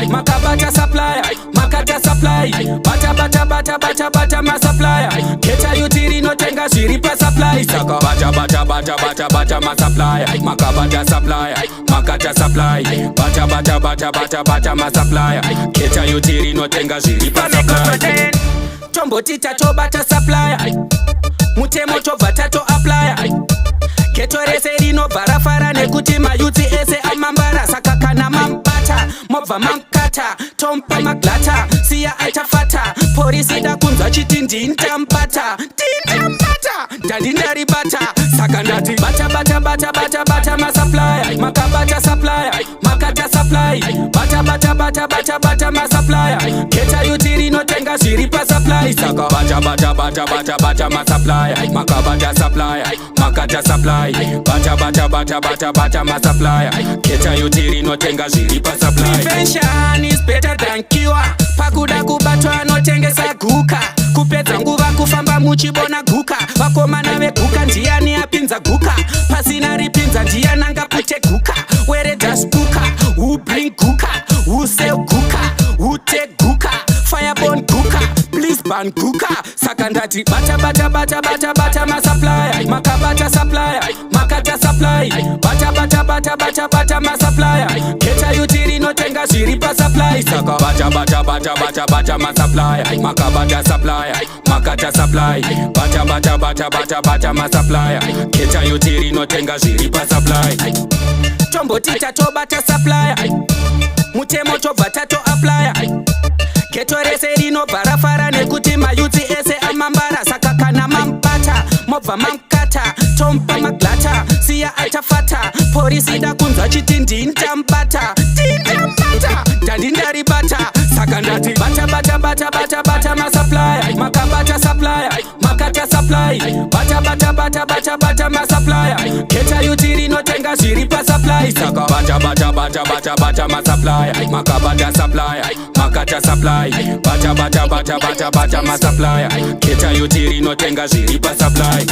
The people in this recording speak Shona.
makabata supplier, makata supply, bata bata bata bata bata ma supplier, keta yutiri no tenga shiripa supply, saka bata bata bata bata bata ma supplier, makabata supplier, makata supply, bata bata bata bata bata ma supplier, keta yutiri no tenga shiripa supply. Tombo tita to bata supplier, mutemo to bata to applier, keto rese rino barafara nekuti mayuti ese amambara, saka kana mambata mobva mamkata tompa maglata siya aitafata polisi da kunza chiti ndintambata ndandindaribata saka ndati bata bata bata bata bata ma supplier, makabata supplier, makata supply, bata bata bata bata bata ma supplier, keta yutiri no tenga shiripa supply, saka bata bata bata bata bata ma supplier, makabata supplier, makata supply, bata bata bata bata bata ma supplier, keta yutiri no tenga shiripa supply. Prevention is better than cure. Pakuda kubatwa no tengesa guka, kupedza nguva kufamba muchibona guka, vakomana veguka ndiani apinza guka, pasina ripinza ndiani angapute guka, Weredha spuka, who bring guka, who sell guka, who take guka, fireborn guka, please ban guka, sakandati bata bata bata bata bata ma supplier, makabata supplier, makata supply, bata bata bata bata bata ma supplier, keta yutiri no tenga shiripa supply, saka bata bata bata bata bata ma supplier, makabata supplier, makata supply, bata bata bata bata bata ma supplier, keta yutiri no tenga shiripa supply. Tombo tita to bata supplier, mutemo to bata to applier, keto rese rino barafara nekuti mayuti ese amambara, saka kana mambata mobva mamkata tompa maglata siya aitafata polisi da kunza chiti ndintambata ndandindaribata saka ndati bata bata bata bata bata ma supplier, makabata supplier, makata supply, bata bata bata bata bata ma supplier, keta yutiri no tenga shiripa supply, saka bata bata bata bata bata ma supplier, makabata supplier, makata supply, bata bata bata bata bata ma supplier, keta yutiri no tenga shiripa supply.